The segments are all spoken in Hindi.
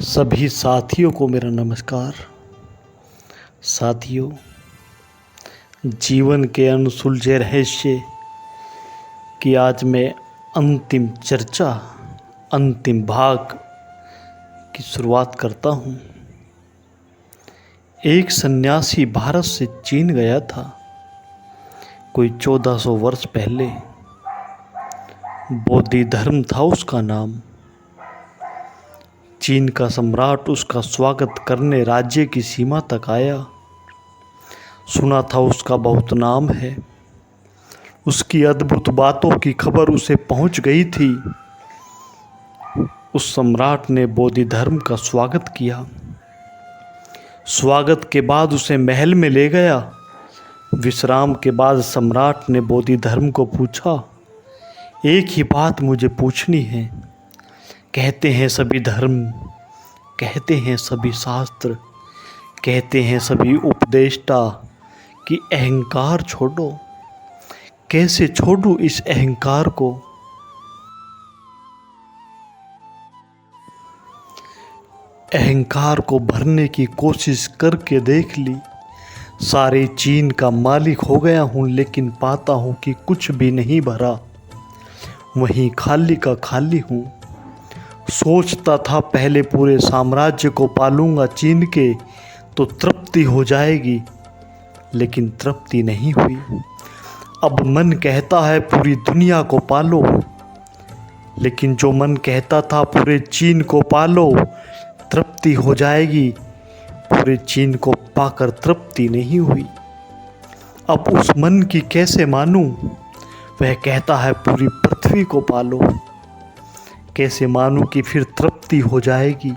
सभी साथियों को मेरा नमस्कार। साथियों, जीवन के अनसुलझे रहस्य की आज मैं अंतिम चर्चा, अंतिम भाग की शुरुआत करता हूँ। एक सन्यासी भारत से चीन गया था कोई 1400 वर्ष पहले। बोधि धर्म था उसका नाम। चीन का सम्राट उसका स्वागत करने राज्य की सीमा तक आया। सुना था उसका बहुत नाम है। उसकी अद्भुत बातों की खबर उसे पहुंच गई थी। उस सम्राट ने बोधि धर्म का स्वागत किया। स्वागत के बाद उसे महल में ले गया। विश्राम के बाद सम्राट ने बोधि धर्म को पूछा, एक ही बात मुझे पूछनी है। कहते हैं सभी धर्म, कहते हैं सभी शास्त्र, कहते हैं सभी उपदेष्टा कि अहंकार छोड़ो। कैसे छोड़ूं इस अहंकार को? अहंकार को भरने की कोशिश करके देख ली। सारे चीन का मालिक हो गया हूँ, लेकिन पाता हूँ कि कुछ भी नहीं भरा। वहीं खाली का खाली हूँ। सोचता था पहले पूरे साम्राज्य को पालूंगा चीन के तो तृप्ति हो जाएगी, लेकिन तृप्ति नहीं हुई। अब मन कहता है पूरी दुनिया को पालो, लेकिन जो मन कहता था पूरे चीन को पालो तृप्ति हो जाएगी, पूरे चीन को पाकर तृप्ति नहीं हुई। अब उस मन की कैसे मानूं? वह कहता है पूरी पृथ्वी को पालो। कैसे मानूं कि फिर तृप्ति हो जाएगी?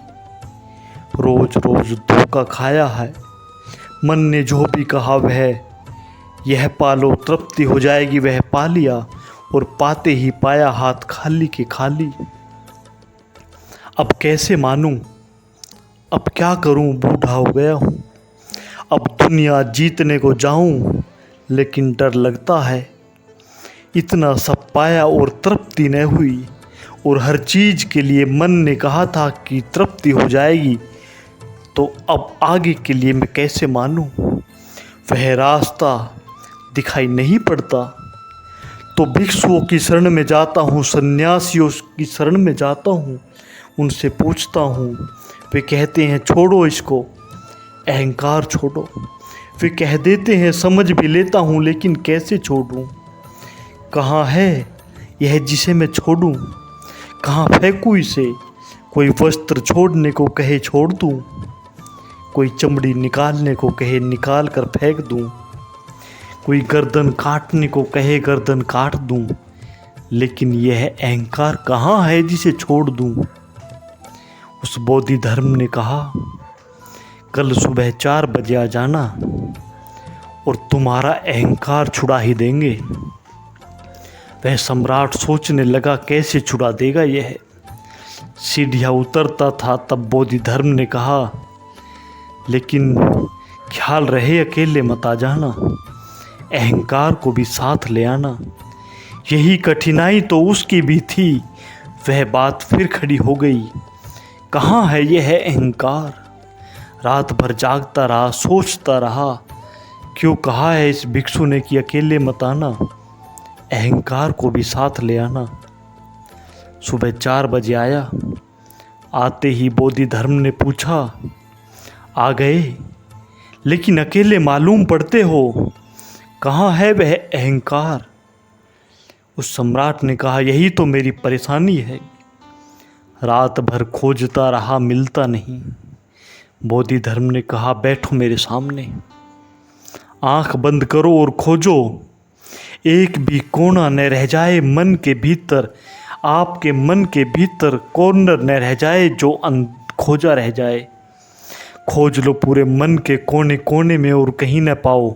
रोज रोज धोखा खाया है। मन ने जो भी कहा वह यह पालो तृप्ति हो जाएगी वह पा लिया, और पाते ही पाया हाथ खाली के खाली। अब कैसे मानूं? अब क्या करूं? बूढ़ा हो गया हूं। अब दुनिया जीतने को जाऊं, लेकिन डर लगता है। इतना सब पाया और तृप्ति न हुई, और हर चीज के लिए मन ने कहा था कि तृप्ति हो जाएगी, तो अब आगे के लिए मैं कैसे मानूं? वह रास्ता दिखाई नहीं पड़ता। तो भिक्षुओं की शरण में जाता हूँ, सन्यासियों की शरण में जाता हूँ, उनसे पूछता हूँ। वे कहते हैं छोड़ो इसको, अहंकार छोड़ो। वे कह देते हैं समझ भी लेता हूँ, लेकिन कैसे छोड़ूं? कहाँ है यह जिसे मैं छोड़ूं? कहाँ फेंकूं इसे? कोई वस्त्र छोड़ने को कहे छोड़ दूं, कोई चमड़ी निकालने को कहे निकाल कर फेंक दूं, कोई गर्दन काटने को कहे गर्दन काट दूं, लेकिन यह अहंकार कहाँ है जिसे छोड़ दूं? उस बोधि धर्म ने कहा, कल सुबह 4 बजे आ जाना और तुम्हारा अहंकार छुड़ा ही देंगे। वह सम्राट सोचने लगा कैसे छुड़ा देगा यह। सीढ़ियाँ उतरता था तब बोधि धर्म ने कहा, लेकिन ख्याल रहे अकेले मत आ जाना, अहंकार को भी साथ ले आना। यही कठिनाई तो उसकी भी थी। वह बात फिर खड़ी हो गई, कहाँ है यह अहंकार? रात भर जागता रहा, सोचता रहा, क्यों कहा है इस भिक्षु ने कि अकेले मत आना, अहंकार को भी साथ ले आना। सुबह 4 बजे आया। आते ही बोधि धर्म ने पूछा, आ गए, लेकिन अकेले मालूम पड़ते हो, कहाँ है वह अहंकार? उस सम्राट ने कहा, यही तो मेरी परेशानी है। रात भर खोजता रहा, मिलता नहीं। बोधि धर्म ने कहा, बैठो मेरे सामने, आंख बंद करो और खोजो। एक भी कोना न रह जाए मन के भीतर, आपके मन के भीतर कॉर्नर न रह जाए जो खोजा रह जाए। खोज लो पूरे मन के कोने कोने में और कहीं न पाओ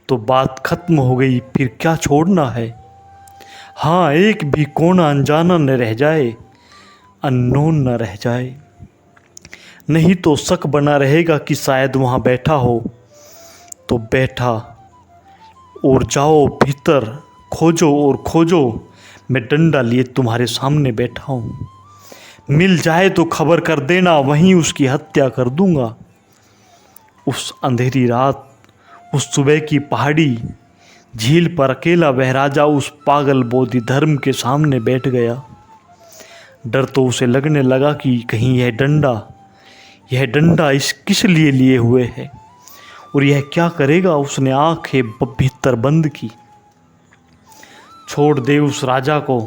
तो बात खत्म हो गई, फिर क्या छोड़ना है? हाँ, एक भी कोना अनजाना न रह जाए, अननोन न रह जाए, नहीं तो शक बना रहेगा कि शायद वहाँ बैठा हो। तो बैठा और जाओ भीतर, खोजो और खोजो। मैं डंडा लिए तुम्हारे सामने बैठा हूँ। मिल जाए तो खबर कर देना, वहीं उसकी हत्या कर दूंगा। उस अंधेरी रात, उस सुबह की पहाड़ी झील पर अकेला वह राजा उस पागल बोधि धर्म के सामने बैठ गया। डर तो उसे लगने लगा कि कहीं यह डंडा इस किस लिए हुए है और यह क्या करेगा। उसने आंखें भीतर बंद की। छोड़ दे उस राजा को,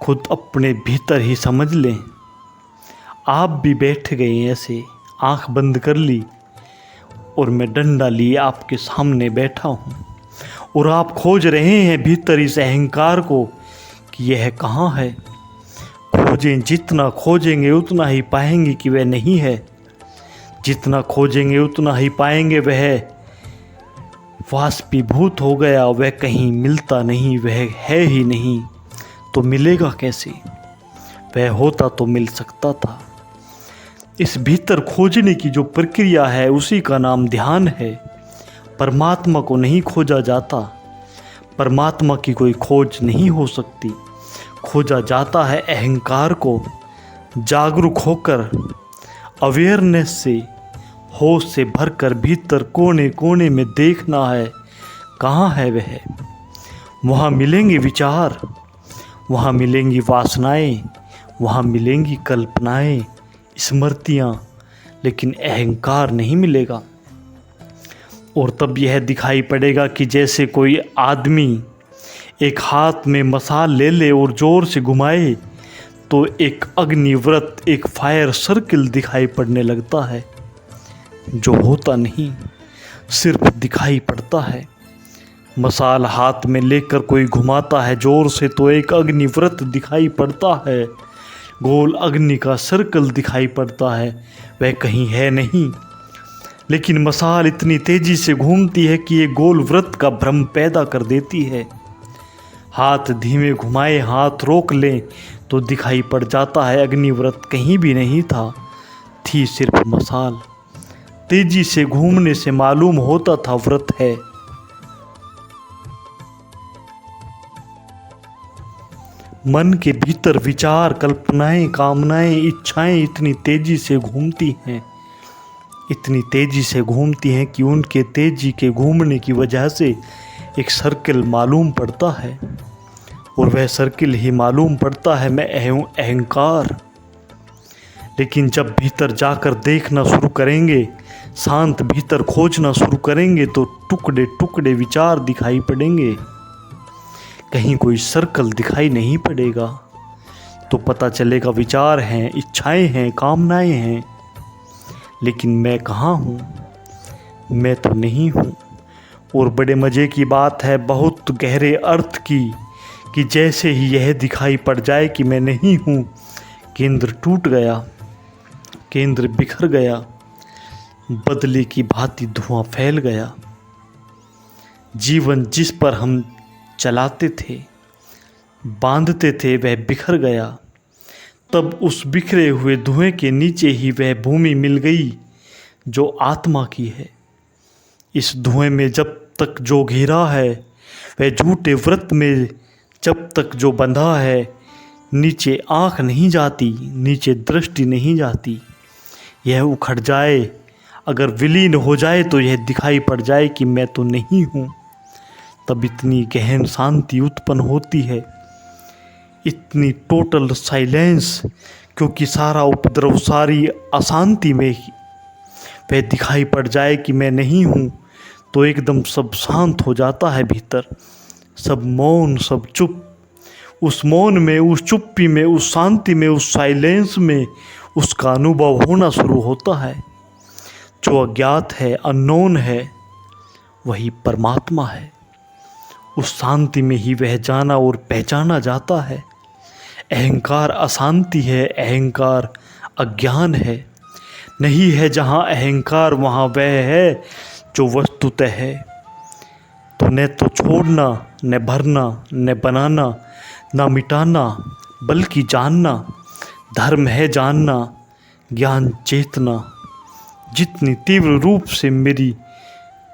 खुद अपने भीतर ही समझ लें। आप भी बैठ गए ऐसे, आंख बंद कर ली और मैं डंडा लिए आपके सामने बैठा हूँ और आप खोज रहे हैं भीतर इस अहंकार को कि यह कहाँ है। खोजें, जितना खोजेंगे उतना ही पाएंगे कि वह नहीं है। जितना खोजेंगे उतना ही पाएंगे वह वाष्पीभूत हो गया, वह कहीं मिलता नहीं, वह है ही नहीं तो मिलेगा कैसे। वह होता तो मिल सकता था। इस भीतर खोजने की जो प्रक्रिया है उसी का नाम ध्यान है। परमात्मा को नहीं खोजा जाता, परमात्मा की कोई खोज नहीं हो सकती। खोजा जाता है अहंकार को। जागरूक होकर, अवेयरनेस से, होश से भरकर भीतर कोने कोने में देखना है कहाँ है वह। वहाँ मिलेंगे विचार, वहाँ मिलेंगी वासनाएं, वहाँ मिलेंगी कल्पनाएं, स्मृतियाँ, लेकिन अहंकार नहीं मिलेगा। और तब यह दिखाई पड़ेगा कि जैसे कोई आदमी एक हाथ में मसाल ले ले और ज़ोर से घुमाए तो एक अग्निव्रत, एक फायर सर्किल दिखाई पड़ने लगता है, जो होता नहीं, सिर्फ दिखाई पड़ता है। मसाल हाथ में लेकर कोई घुमाता है ज़ोर से तो एक अग्निव्रत दिखाई पड़ता है, गोल अग्नि का सर्कल दिखाई पड़ता है, वह कहीं है नहीं। लेकिन मसाल इतनी तेजी से घूमती है कि ये गोल वृत्त का भ्रम पैदा कर देती है। हाथ धीमे घुमाए, हाथ रोक लें तो दिखाई पड़ जाता है अग्निव्रत कहीं भी नहीं था, थी सिर्फ मसाल। तेजी से घूमने से मालूम होता था व्रत है। मन के भीतर विचार, कल्पनाएं, कामनाएं, इच्छाएं इतनी तेजी से घूमती हैं, इतनी तेजी से घूमती हैं कि उनके तेजी के घूमने की वजह से एक सर्किल मालूम पड़ता है और वह सर्किल ही मालूम पड़ता है मैं अहंकार। लेकिन जब भीतर जाकर देखना शुरू करेंगे, शांत भीतर खोजना शुरू करेंगे तो टुकड़े टुकड़े विचार दिखाई पड़ेंगे, कहीं कोई सर्कल दिखाई नहीं पड़ेगा। तो पता चलेगा विचार हैं, इच्छाएं हैं, कामनाएं हैं, लेकिन मैं कहाँ हूँ, मैं तो नहीं हूँ। और बड़े मज़े की बात है, बहुत गहरे अर्थ की, कि जैसे ही यह दिखाई पड़ जाए कि मैं नहीं हूँ, केंद्र टूट गया, केंद्र बिखर गया, बदले की भांति धुआं फैल गया। जीवन जिस पर हम चलाते थे, बांधते थे, वह बिखर गया। तब उस बिखरे हुए धुएं के नीचे ही वह भूमि मिल गई जो आत्मा की है। इस धुएं में जब तक जो घिरा है, वह झूठे व्रत में जब तक जो बंधा है, नीचे आँख नहीं जाती, नीचे दृष्टि नहीं जाती। यह उखड़ जाए, अगर विलीन हो जाए तो यह दिखाई पड़ जाए कि मैं तो नहीं हूँ। तब इतनी गहन शांति उत्पन्न होती है, इतनी टोटल साइलेंस, क्योंकि सारा उपद्रव, सारी अशांति में ही वह दिखाई पड़ जाए कि मैं नहीं हूँ, तो एकदम सब शांत हो जाता है भीतर, सब मौन, सब चुप। उस मौन में, उस चुप्पी में, उस शांति में, उस साइलेंस में उसका अनुभव होना शुरू होता है। जो अज्ञात है, अननोन है, वही परमात्मा है। उस शांति में ही वह जाना और पहचाना जाता है। अहंकार अशांति है, अहंकार अज्ञान है। नहीं है जहाँ अहंकार, वहाँ वह है जो वस्तुतः है। तो न तो छोड़ना, न भरना, न बनाना, न मिटाना, बल्कि जानना। धर्म है जानना, ज्ञान चेतना। जितनी तीव्र रूप से मेरी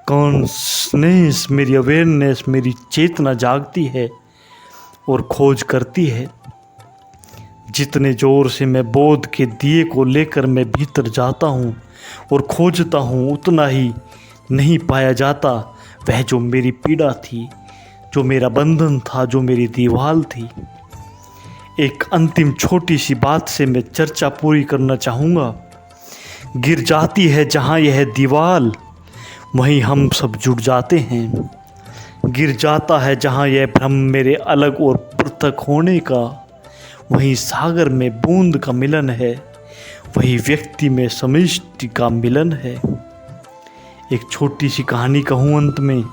कॉन्शनेस, मेरी अवेयरनेस, मेरी चेतना जागती है और खोज करती है, जितने जोर से मैं बोध के दिए को लेकर मैं भीतर जाता हूँ और खोजता हूँ, उतना ही नहीं पाया जाता। वह जो मेरी पीड़ा थी, जो मेरा बंधन था, जो मेरी दीवार थी। एक अंतिम छोटी सी बात से मैं चर्चा पूरी करना चाहूँगा। गिर जाती है जहाँ यह दीवार, वहीं हम सब जुड़ जाते हैं। गिर जाता है जहाँ यह भ्रम मेरे अलग और पृथक होने का, वहीं सागर में बूंद का मिलन है, वही व्यक्ति में समष्टि का मिलन है। एक छोटी सी कहानी कहूँ अंत में।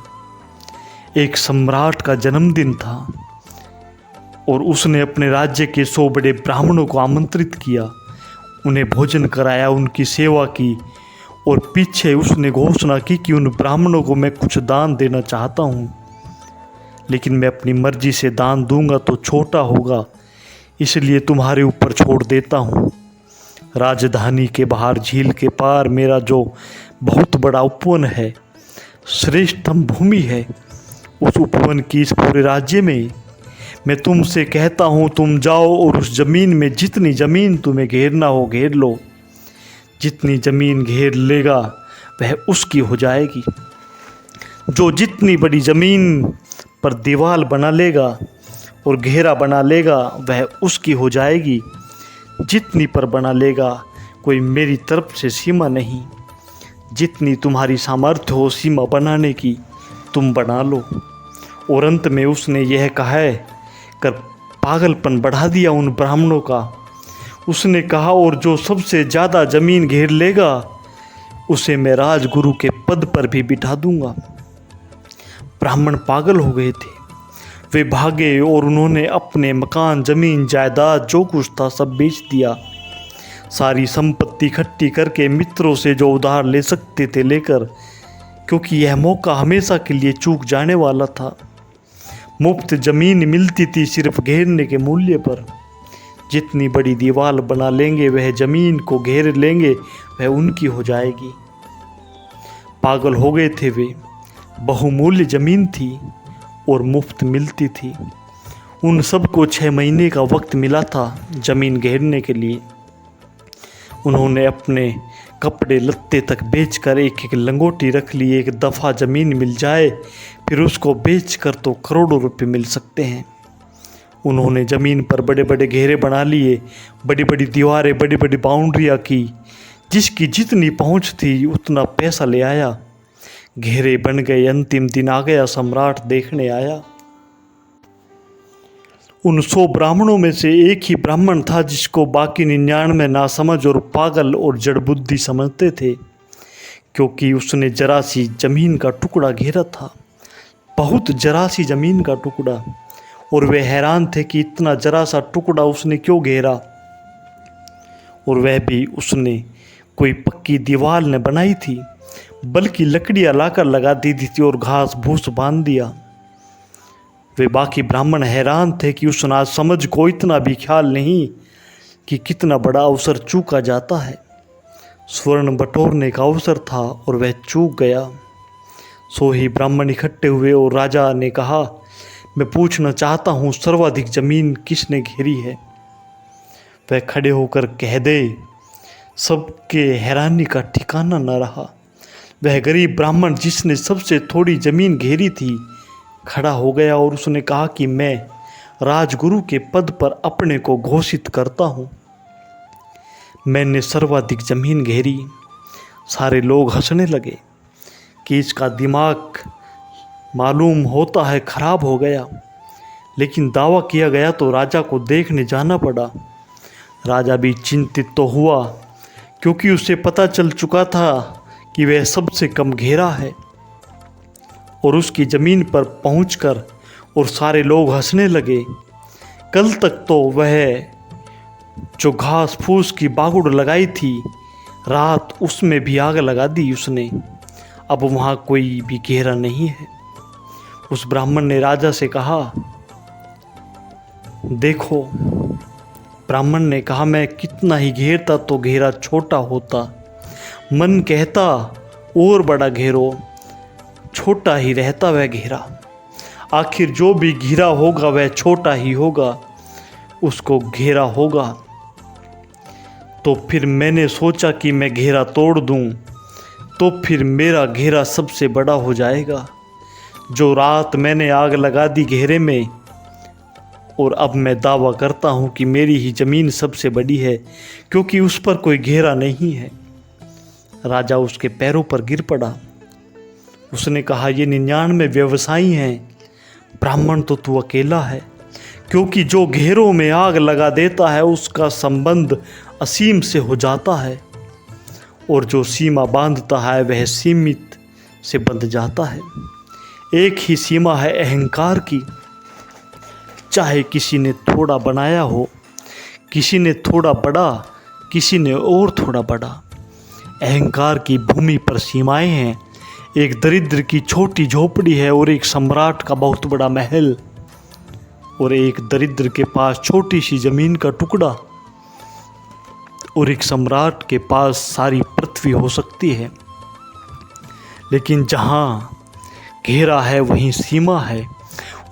एक सम्राट का जन्मदिन था और उसने अपने राज्य के 100 बड़े ब्राह्मणों को आमंत्रित किया, उन्हें भोजन कराया, उनकी सेवा की और पीछे उसने घोषणा की कि उन ब्राह्मणों को मैं कुछ दान देना चाहता हूँ, लेकिन मैं अपनी मर्जी से दान दूंगा तो छोटा होगा, इसलिए तुम्हारे ऊपर छोड़ देता हूँ। राजधानी के बाहर झील के पार मेरा जो बहुत बड़ा उपवन है, श्रेष्ठतम भूमि है, उस उपवन की इस पूरे राज्य में मैं तुमसे कहता हूँ, तुम जाओ और उस ज़मीन में जितनी ज़मीन तुम्हें घेरना हो घेर लो। जितनी ज़मीन घेर लेगा वह उसकी हो जाएगी। जो जितनी बड़ी ज़मीन पर दीवार बना लेगा और घेरा बना लेगा वह उसकी हो जाएगी। जितनी पर बना लेगा, कोई मेरी तरफ से सीमा नहीं। जितनी तुम्हारी सामर्थ्य हो सीमा बनाने की, तुम बना लो। और अंत में उसने यह कहा कर पागलपन बढ़ा दिया उन ब्राह्मणों का। उसने कहा, और जो सबसे ज़्यादा ज़मीन घेर लेगा उसे मैं राजगुरु के पद पर भी बिठा दूंगा। ब्राह्मण पागल हो गए थे। वे भागे और उन्होंने अपने मकान, ज़मीन, जायदाद जो कुछ था सब बेच दिया। सारी संपत्ति इकट्ठी करके मित्रों से जो उधार ले सकते थे लेकर, क्योंकि यह मौका हमेशा के लिए चूक जाने वाला था। मुफ्त ज़मीन मिलती थी सिर्फ घेरने के मूल्य पर। जितनी बड़ी दीवार बना लेंगे, वह ज़मीन को घेर लेंगे, वह उनकी हो जाएगी। पागल हो गए थे वे। बहुमूल्य ज़मीन थी और मुफ्त मिलती थी। उन सबको 6 महीने का वक्त मिला था ज़मीन घेरने के लिए। उन्होंने अपने कपड़े लत्ते तक बेचकर एक एक लंगोटी रख ली। एक दफ़ा ज़मीन मिल जाए फिर उसको बेचकर तो करोड़ों रुपए मिल सकते हैं। उन्होंने ज़मीन पर बड़े बड़े घेरे बना लिए, बड़ी बड़ी दीवारें, बड़ी बड़ी बाउंड्रियाँ की। जिसकी जितनी पहुँच थी उतना पैसा ले आया। घेरे बन गए। अंतिम दिन आ गया, सम्राट देखने आया। उन 100 ब्राह्मणों में से एक ही ब्राह्मण था जिसको बाकी 99 नासमझ और पागल और जड़ बुद्धि समझते थे, क्योंकि उसने जरा सी ज़मीन का टुकड़ा घेरा था, बहुत जरा सी ज़मीन का टुकड़ा। और वे हैरान थे कि इतना जरा सा टुकड़ा उसने क्यों घेरा, और वह भी उसने कोई पक्की दीवार न बनाई थी, बल्कि लकड़ियाँ लाकर लगा दी थी और घास भूस बांध दिया। वे बाकी ब्राह्मण हैरान थे कि उस नासमझ को इतना भी ख्याल नहीं कि कितना बड़ा अवसर चूका जाता है। स्वर्ण बटोरने का अवसर था और वह चूक गया। सो ही ब्राह्मण इकट्ठे हुए और राजा ने कहा, मैं पूछना चाहता हूँ, सर्वाधिक ज़मीन किसने घेरी है? वह खड़े होकर कह दे। सबके हैरानी का ठिकाना न रहा। वह गरीब ब्राह्मण जिसने सबसे थोड़ी ज़मीन घेरी थी खड़ा हो गया और उसने कहा कि मैं राजगुरु के पद पर अपने को घोषित करता हूँ। मैंने सर्वाधिक ज़मीन घेरी। सारे लोग हंसने लगे कि इसका दिमाग मालूम होता है खराब हो गया। लेकिन दावा किया गया तो राजा को देखने जाना पड़ा। राजा भी चिंतित तो हुआ, क्योंकि उसे पता चल चुका था कि वह सबसे कम घेरा है। और उसकी ज़मीन पर पहुंचकर और सारे लोग हंसने लगे। कल तक तो वह जो घास फूस की बागुड़ लगाई थी, रात उसमें भी आग लगा दी उसने। अब वहाँ कोई भी घेरा नहीं है। उस ब्राह्मण ने राजा से कहा, देखो। ब्राह्मण ने कहा, मैं कितना ही घेरता तो घेरा छोटा होता। मन कहता और बड़ा घेरो, छोटा ही रहता वह घेरा। आखिर जो भी घेरा होगा वह छोटा ही होगा। उसको घेरा होगा। तो फिर मैंने सोचा कि मैं घेरा तोड़ दूं, तो फिर मेरा घेरा सबसे बड़ा हो जाएगा। जो रात मैंने आग लगा दी घेरे में, और अब मैं दावा करता हूँ कि मेरी ही ज़मीन सबसे बड़ी है, क्योंकि उस पर कोई घेरा नहीं है। राजा उसके पैरों पर गिर पड़ा। उसने कहा, ये 99 व्यवसायी हैं, ब्राह्मण तो तू अकेला है, क्योंकि जो घेरों में आग लगा देता है उसका संबंध असीम से हो जाता है, और जो सीमा बांधता है वह सीमित से बंध जाता है। एक ही सीमा है अहंकार की, चाहे किसी ने थोड़ा बनाया हो, किसी ने थोड़ा बड़ा, किसी ने और थोड़ा बड़ा। अहंकार की भूमि पर सीमाएं हैं। एक दरिद्र की छोटी झोपड़ी है और एक सम्राट का बहुत बड़ा महल, और एक दरिद्र के पास छोटी सी जमीन का टुकड़ा, और एक सम्राट के पास सारी पृथ्वी हो सकती है। लेकिन जहाँ घेरा है वहीं सीमा है,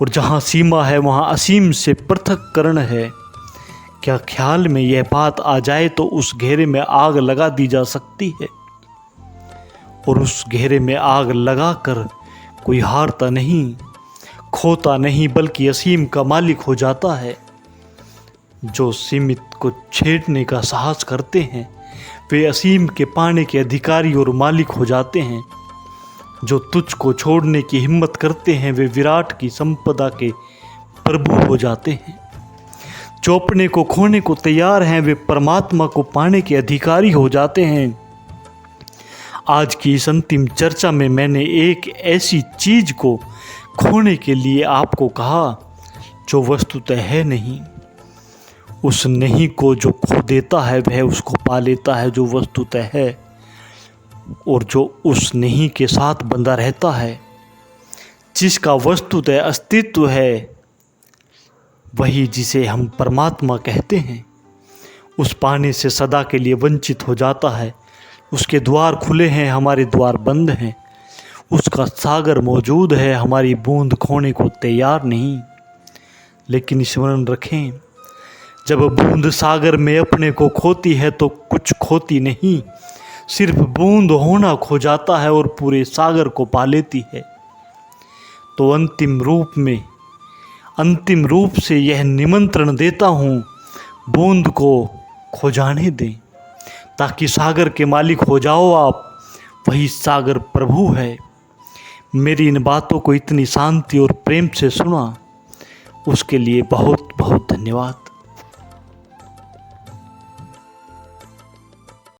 और जहाँ सीमा है वहाँ असीम से पृथक्करण है। क्या ख्याल में यह बात आ जाए तो उस घेरे में आग लगा दी जा सकती है, और उस घेरे में आग लगाकर कोई हारता नहीं, खोता नहीं, बल्कि असीम का मालिक हो जाता है। जो सीमित को छेड़ने का साहस करते हैं वे असीम के पाने के अधिकारी और मालिक हो जाते हैं। जो तुझ को छोड़ने की हिम्मत करते हैं वे विराट की संपदा के प्रभु हो जाते हैं। जो अपने को खोने को तैयार हैं वे परमात्मा को पाने के अधिकारी हो जाते हैं। आज की इस अंतिम चर्चा में मैंने एक ऐसी चीज को खोने के लिए आपको कहा जो वस्तुतः है नहीं। उस नहीं को जो खो देता है वह उसको पा लेता है जो वस्तुतः है, और जो उस नहीं के साथ बंधा रहता है, जिसका वस्तुतः अस्तित्व है, वही जिसे हम परमात्मा कहते हैं, उस पाने से सदा के लिए वंचित हो जाता है। उसके द्वार खुले हैं, हमारे द्वार बंद हैं। उसका सागर मौजूद है, हमारी बूंद खोने को तैयार नहीं। लेकिन स्मरण रखें, जब बूंद सागर में अपने को खोती है तो कुछ खोती नहीं, सिर्फ बूंद होना खो जाता है और पूरे सागर को पा लेती है। तो अंतिम रूप से यह निमंत्रण देता हूँ, बूंद को खो जाने दें, ताकि सागर के मालिक हो जाओ आप। वही सागर प्रभु है। मेरी इन बातों को इतनी शांति और प्रेम से सुना, उसके लिए बहुत बहुत धन्यवाद।